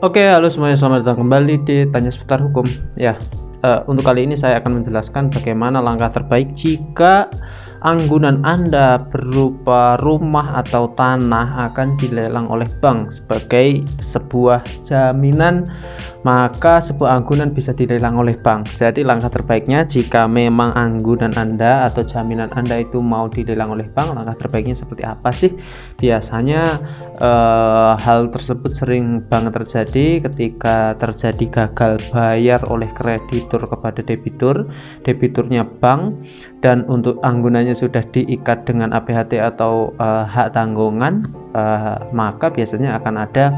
Oke, halo semuanya, selamat datang kembali di Tanya Seputar Hukum. Ya, untuk kali ini saya akan menjelaskan bagaimana langkah terbaik jika anggunan Anda berupa rumah atau tanah akan dilelang oleh bank sebagai sebuah jaminan, maka sebuah anggunan bisa dilelang oleh bank. Jadi langkah terbaiknya jika memang anggunan Anda atau jaminan Anda itu mau dilelang oleh bank, langkah terbaiknya seperti apa sih? Biasanya hal tersebut sering banget terjadi ketika terjadi gagal bayar oleh kreditur kepada debitur, debiturnya bank, dan untuk anggunannya sudah diikat dengan APHT atau hak tanggungan, maka biasanya akan ada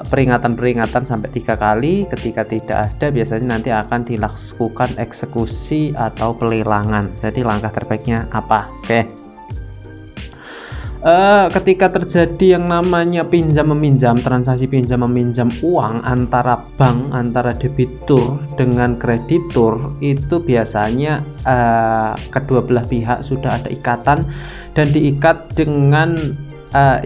peringatan-peringatan sampai 3 kali. Ketika tidak ada, biasanya nanti akan dilakukan eksekusi atau pelelangan. Jadi langkah terbaiknya apa? Ketika terjadi yang namanya pinjam meminjam, transaksi pinjam meminjam uang antara bank, antara debitur dengan kreditur, itu biasanya kedua belah pihak sudah ada ikatan dan diikat dengan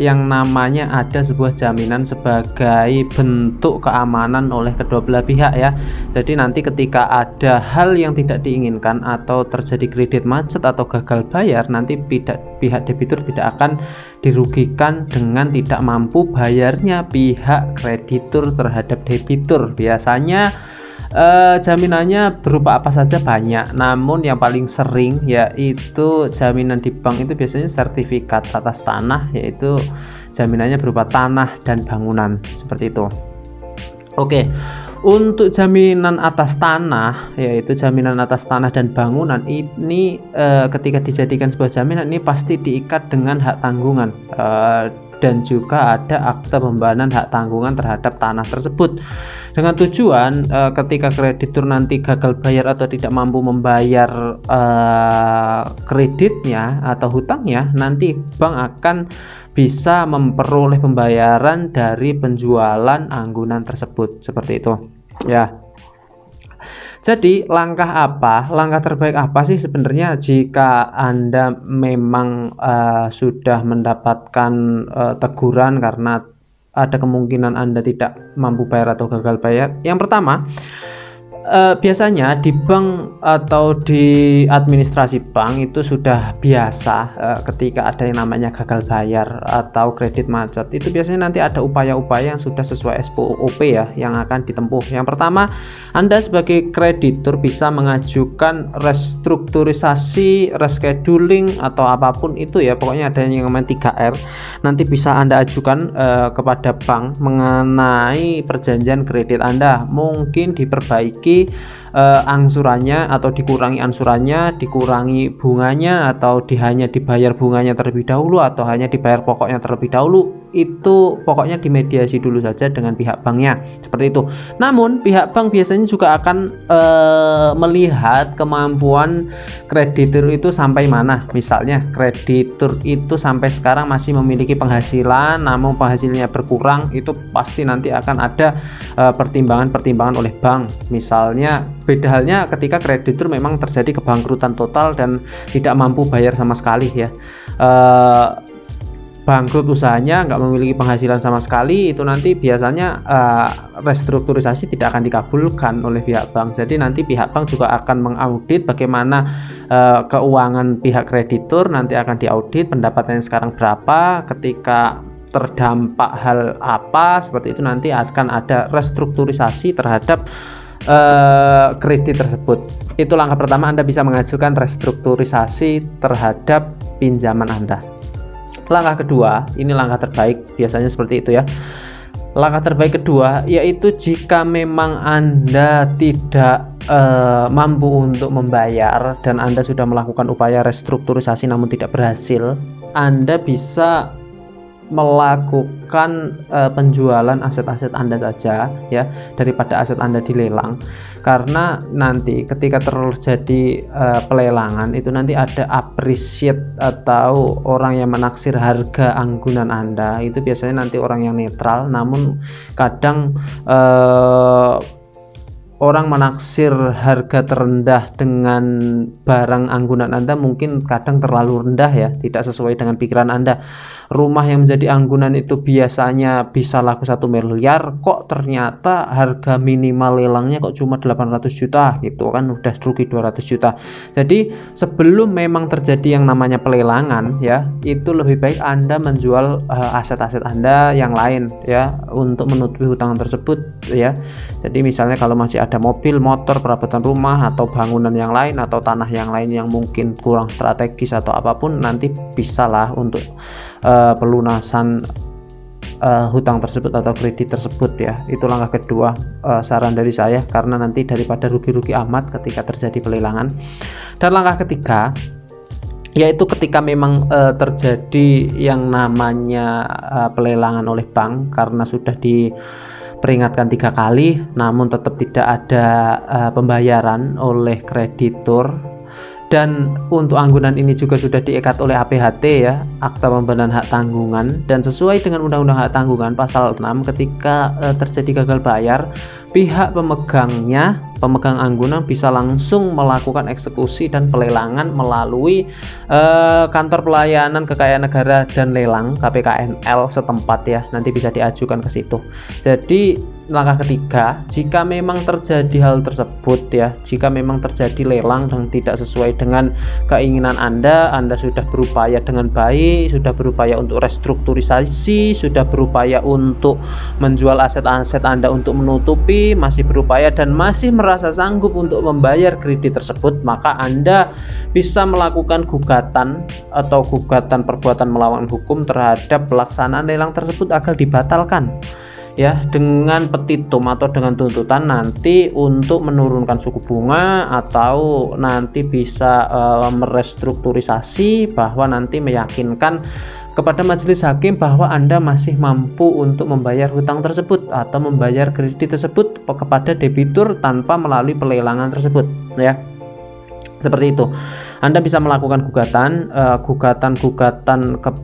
yang namanya ada sebuah jaminan sebagai bentuk keamanan oleh kedua belah pihak ya. Jadi nanti ketika ada hal yang tidak diinginkan atau terjadi kredit macet atau gagal bayar, nanti pihak debitur tidak akan dirugikan dengan tidak mampu bayarnya pihak kreditur terhadap debitur. Biasanya jaminannya berupa apa saja banyak, namun yang paling sering yaitu jaminan di bank itu biasanya sertifikat atas tanah, yaitu jaminannya berupa tanah dan bangunan seperti itu. Oke, untuk jaminan atas tanah, yaitu jaminan atas tanah dan bangunan ini ketika dijadikan sebuah jaminan ini pasti diikat dengan hak tanggungan, dan juga ada akte pembayaran hak tanggungan terhadap tanah tersebut, dengan tujuan ketika kreditur nanti gagal bayar atau tidak mampu membayar kreditnya atau hutangnya, nanti bank akan bisa memperoleh pembayaran dari penjualan anggunan tersebut, seperti itu ya. Jadi langkah terbaik apa sih sebenarnya jika Anda memang sudah mendapatkan teguran karena ada kemungkinan Anda tidak mampu bayar atau gagal bayar? Yang pertama, biasanya di bank atau di administrasi bank itu sudah biasa ketika ada yang namanya gagal bayar atau kredit macet, itu biasanya nanti ada upaya-upaya yang sudah sesuai SOP ya yang akan ditempuh. Yang pertama, Anda sebagai kreditur bisa mengajukan restrukturisasi, rescheduling atau apapun itu ya, pokoknya ada yang namanya 3R. Nanti bisa Anda ajukan kepada bank mengenai perjanjian kredit Anda, mungkin diperbaiki angsurannya atau dikurangi angsurannya, dikurangi bunganya, atau hanya dibayar bunganya terlebih dahulu atau hanya dibayar pokoknya terlebih dahulu. Itu pokoknya dimediasi dulu saja dengan pihak banknya, seperti itu. Namun pihak bank biasanya juga akan melihat kemampuan kreditur itu sampai mana. Misalnya kreditur itu sampai sekarang masih memiliki penghasilan namun penghasilannya berkurang, itu pasti nanti akan ada pertimbangan-pertimbangan oleh bank. Misalnya beda halnya ketika kreditur memang terjadi kebangkrutan total dan tidak mampu bayar sama sekali ya, bangkrut usahanya, nggak memiliki penghasilan sama sekali, itu nanti biasanya restrukturisasi tidak akan dikabulkan oleh pihak bank. Jadi nanti pihak bank juga akan mengaudit bagaimana keuangan pihak kreditur, nanti akan diaudit pendapatannya sekarang berapa, ketika terdampak hal apa seperti itu, nanti akan ada restrukturisasi terhadap kredit tersebut. Itu langkah pertama, Anda bisa mengajukan restrukturisasi terhadap pinjaman Anda. Langkah kedua, ini langkah terbaik, biasanya seperti itu ya. Langkah terbaik kedua yaitu jika memang Anda tidak mampu untuk membayar dan Anda sudah melakukan upaya restrukturisasi namun tidak berhasil, Anda bisa melakukan penjualan aset-aset Anda saja ya, daripada aset Anda dilelang. Karena nanti ketika terjadi pelelangan itu nanti ada appreciate atau orang yang menaksir harga anggunan Anda, itu biasanya nanti orang yang netral, namun kadang orang menaksir harga terendah dengan barang anggunan Anda mungkin kadang terlalu rendah ya, tidak sesuai dengan pikiran Anda. Rumah yang menjadi anggunan itu biasanya bisa laku 1 miliar, kok ternyata harga minimal lelangnya kok cuma 800 juta gitu kan, udah rugi 200 juta. Jadi sebelum memang terjadi yang namanya pelelangan ya, itu lebih baik Anda menjual aset-aset Anda yang lain ya, untuk menutupi hutang tersebut ya. Jadi misalnya kalau masih ada mobil, motor, perabotan rumah, atau bangunan yang lain, atau tanah yang lain yang mungkin kurang strategis atau apapun, nanti bisalah untuk pelunasan hutang tersebut atau kredit tersebut ya. Itu langkah kedua, saran dari saya, karena nanti daripada rugi-rugi amat ketika terjadi pelelangan. Dan langkah ketiga, yaitu ketika memang terjadi yang namanya pelelangan oleh bank karena sudah diperingatkan 3 kali namun tetap tidak ada pembayaran oleh kreditur, dan untuk anggunan ini juga sudah diikat oleh APHT ya, Akta Pembenahan Hak Tanggungan, dan sesuai dengan Undang-Undang Hak Tanggungan pasal 6, ketika terjadi gagal bayar, pihak pemegang anggunan bisa langsung melakukan eksekusi dan pelelangan melalui kantor pelayanan kekayaan negara dan lelang KPKNL setempat ya, nanti bisa diajukan ke situ. Jadi langkah ketiga, jika memang terjadi hal tersebut ya, jika memang terjadi lelang dan tidak sesuai dengan keinginan Anda sudah berupaya dengan baik, sudah berupaya untuk restrukturisasi, sudah berupaya untuk menjual aset-aset Anda untuk menutupi, masih berupaya dan masih merasa sanggup untuk membayar kredit tersebut, maka Anda bisa melakukan gugatan atau gugatan perbuatan melawan hukum terhadap pelaksanaan lelang tersebut agar dibatalkan ya, dengan petitum atau dengan tuntutan nanti untuk menurunkan suku bunga, atau nanti bisa merestrukturisasi, bahwa nanti meyakinkan kepada majelis hakim bahwa Anda masih mampu untuk membayar hutang tersebut atau membayar kredit tersebut kepada debitur tanpa melalui pelelangan tersebut ya. Seperti itu. Anda bisa melakukan gugatan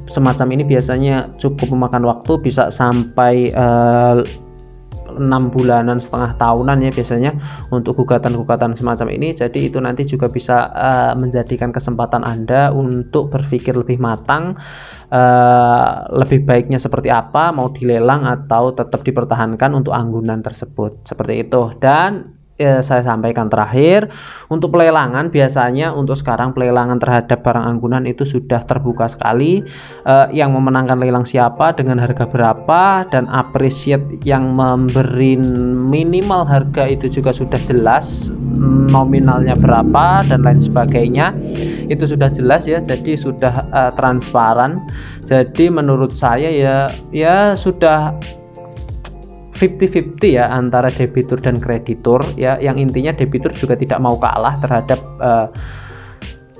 semacam ini biasanya cukup memakan waktu, bisa sampai 6 bulanan, setengah tahunan ya biasanya untuk gugatan semacam ini. Jadi itu nanti juga bisa menjadikan kesempatan Anda untuk berpikir lebih matang, lebih baiknya seperti apa, mau dilelang atau tetap dipertahankan untuk anggunan tersebut, seperti itu. Dan saya sampaikan terakhir, untuk pelelangan biasanya untuk sekarang pelelangan terhadap barang anggunan itu sudah terbuka sekali, yang memenangkan lelang siapa, dengan harga berapa, dan appreciate yang memberi minimal harga itu juga sudah jelas, nominalnya berapa dan lain sebagainya itu sudah jelas ya. Jadi sudah transparan. Jadi menurut saya ya sudah 50-50 ya antara debitur dan kreditur ya, yang intinya debitur juga tidak mau kalah terhadap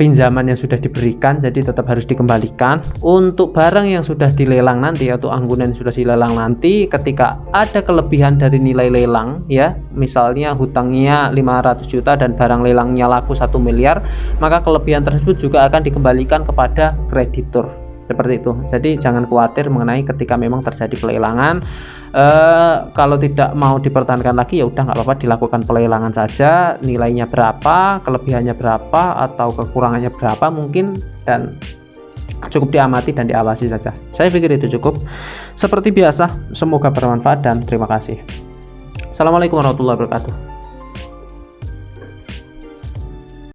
pinjaman yang sudah diberikan, jadi tetap harus dikembalikan. Untuk barang yang sudah dilelang nanti atau anggunan yang sudah dilelang nanti, ketika ada kelebihan dari nilai lelang ya, misalnya hutangnya 500 juta dan barang lelangnya laku 1 miliar, maka kelebihan tersebut juga akan dikembalikan kepada kreditur, seperti itu. Jadi jangan khawatir mengenai ketika memang terjadi pelelangan. Kalau tidak mau dipertahankan lagi ya udah nggak apa-apa, dilakukan pelelangan saja, nilainya berapa, kelebihannya berapa atau kekurangannya berapa mungkin, dan cukup diamati dan diawasi saja. Saya pikir itu cukup. Seperti biasa, semoga bermanfaat dan terima kasih. Assalamualaikum warahmatullahi wabarakatuh.